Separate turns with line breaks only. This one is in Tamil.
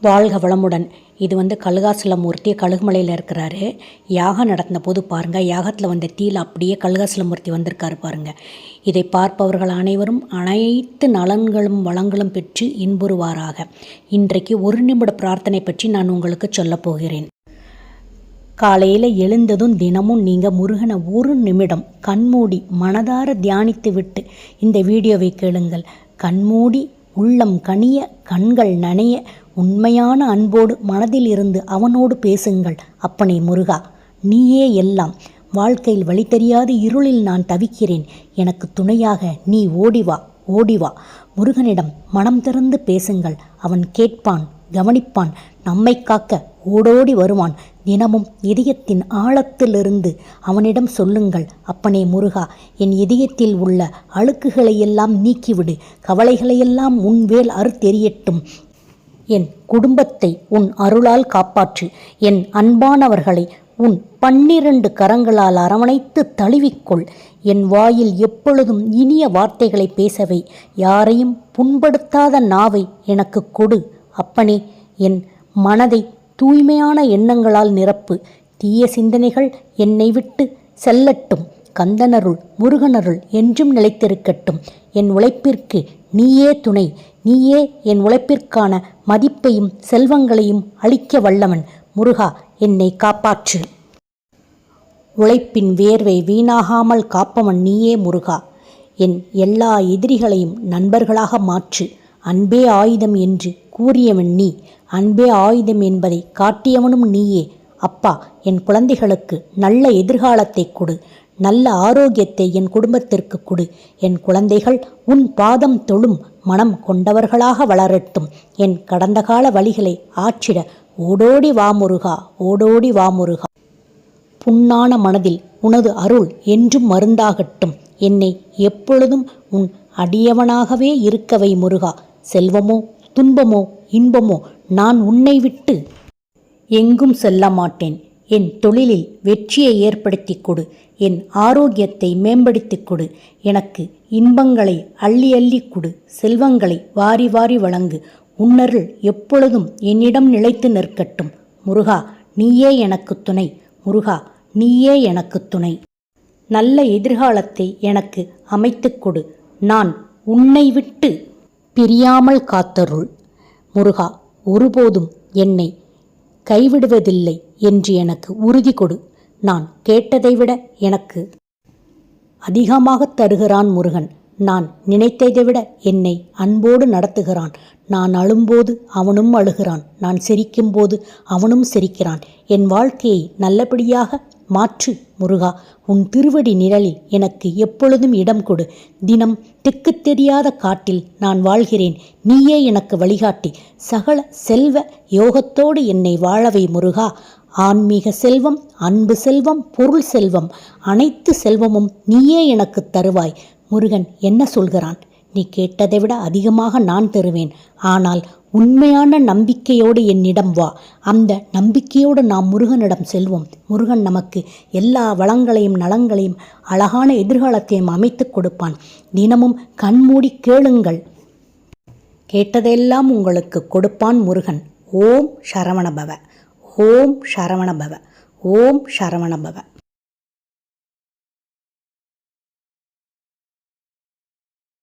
வாழ்க வளமுடன். இது கழுகாசலமூர்த்தி கழுகுமலையில் இருக்கிறாரு. யாகம் நடந்த போது பாருங்கள், யாகத்தில் வந்த தீயில் அப்படியே கழுகாசலமூர்த்தி வந்திருக்காரு பாருங்கள். இதை பார்ப்பவர்கள் அனைவரும் அனைத்து நலன்களும் வளங்களும் பெற்று இன்புறுவாராக. இன்றைக்கு 1 நிமிட பிரார்த்தனை பற்றி நான் உங்களுக்கு சொல்லப் போகிறேன். காலையில் எழுந்ததும் தினமும் நீங்கள் முருகனை 1 நிமிடம் கண்மூடி மனதார தியானித்து விட்டு இந்த வீடியோவை கேளுங்கள். கண்மூடி உள்ளம் கனிய கண்கள் நனைய உண்மையான அன்போடு மனதில் இருந்து அவனோடு பேசுங்கள். அப்பனே முருகா, நீயே எல்லாம். வாழ்க்கையில் வழி தெரியாத இருளில் நான் தவிக்கிறேன். எனக்கு துணையாக நீ ஓடிவா ஓடிவா. முருகனிடம் மனம் திறந்து பேசுங்கள். அவன் கேட்பான், கவனிப்பான், நம்மை காக்க ஓடோடி வருவான். தினமும் இதயத்தின் ஆழத்திலிருந்து அவனிடம் சொல்லுங்கள், அப்பனே முருகா, என் இதயத்தில் உள்ள அழுக்குகளையெல்லாம் நீக்கிவிடு. கவலைகளையெல்லாம் உன் வேல் அறுத்தெறியட்டும். என் குடும்பத்தை உன் அருளால் காப்பாற்று. என் அன்பானவர்களை உன் 12 கரங்களால் அரவணைத்து தழுவிக்கொள். என் வாயில் எப்பொழுதும் இனிய வார்த்தைகளை பேசவை. யாரையும் புண்படுத்தாத நாவை எனக்கு கொடு. அப்பனே, என் மனதை தூய்மையான எண்ணங்களால் நிரப்பு. தீய சிந்தனைகள் என்னை விட்டு செல்லட்டும். கந்தனருள் முருகனருள் என்றும் நிலைத்திருக்கட்டும். என் உழைப்பிற்கு நீயே துணை. நீயே என் உழைப்பிற்கான மதிப்பையும் செல்வங்களையும் அளிக்க வல்லவன். முருகா, என்னை காப்பாற்று. உழைப்பின் வேர்வை வீணாகாமல் காப்பவன் நீயே முருகா. என் எல்லா எதிரிகளையும் நண்பர்களாக மாற்று. அன்பே ஆயுதம் என்று கூறியவன் நீ. அன்பே ஆயுதம் என்பதை காட்டியவனும் நீயே. அப்பா, என் குழந்தைகளுக்கு நல்ல எதிர்காலத்தை கொடு. நல்ல ஆரோக்கியத்தை என் குடும்பத்திற்கு கொடு. என் குழந்தைகள் உன் பாதம் தொழும் மனம் கொண்டவர்களாக வளரட்டும். என் கடந்த கால வழிகளை ஆற்றிட ஓடோடி வா முருகா, ஓடோடி வா முருகா. புண்ணான மனதில் உனது அருள் என்றும் மருந்தாகட்டும். என்னை எப்பொழுதும் உன் அடியவனாகவே இருக்கவை முருகா. செல்வமோ துன்பமோ இன்பமோ நான் உன்னை விட்டு எங்கும் செல்ல மாட்டேன். என் தொழிலில் வெற்றியை ஏற்படுத்தி கொடு. என் ஆரோக்கியத்தை மேம்படுத்தி கொடு. எனக்கு இன்பங்களை அள்ளி அள்ளி கொடு. செல்வங்களை வாரி வாரி வழங்கு. உன்னருள் எப்பொழுதும் என்னிடம் நிலைத்து நிற்கட்டும். முருகா, நீயே எனக்கு துணை. முருகா, நீயே எனக்கு துணை. நல்ல எதிர்காலத்தை எனக்கு அமைத்து கொடு. நான் உன்னை விட்டு பிரியாமல் காத்தருள். முருகா, ஒருபோதும் என்னை கைவிடுவதில்லை என்று எனக்கு உறுதி கொடு. நான் கேட்டதை விட எனக்கு அதிகமாக தருகிறான் முருகன். நான் நினைத்ததை விட என்னை அன்போடு நடத்துகிறான். நான் அழும்போது அவனும் அழுகிறான். நான் சிரிக்கும்போது அவனும் சிரிக்கிறான். என் வாழ்க்கையை நல்லபடியாக மாற்று முருகா. உன் திருவடி நிழலில் எனக்கு எப்பொழுதும் இடம் கொடு. தினம் திக்கு தெரியாத காட்டில் நான் வாழ்கிறேன். நீயே எனக்கு வழிகாட்டி. சகல செல்வ யோகத்தோடு என்னை வாழவை முருகா. ஆன்மீக செல்வம், அன்பு செல்வம், பொருள் செல்வம், அனைத்து செல்வமும் நீயே எனக்கு தருவாய். முருகன் என்ன சொல்கிறான்? நீ கேட்டதை விட அதிகமாக நான் தருவேன். ஆனால் உண்மையான நம்பிக்கையோடு என்னிடம் வா. அந்த நம்பிக்கையோடு நாம் முருகனிடம் செல்வோம். முருகன் நமக்கு எல்லா வளங்களையும் நலங்களையும் அழகான எதிர்காலத்தையும் அமைத்து கொடுப்பான். தினமும் கண்மூடி கேளுங்கள். கேட்டதெல்லாம் உங்களுக்கு கொடுப்பான் முருகன். ஓம் சரவணபவ. ஓம் சரவணபவ. ஓம் சரவணபவ.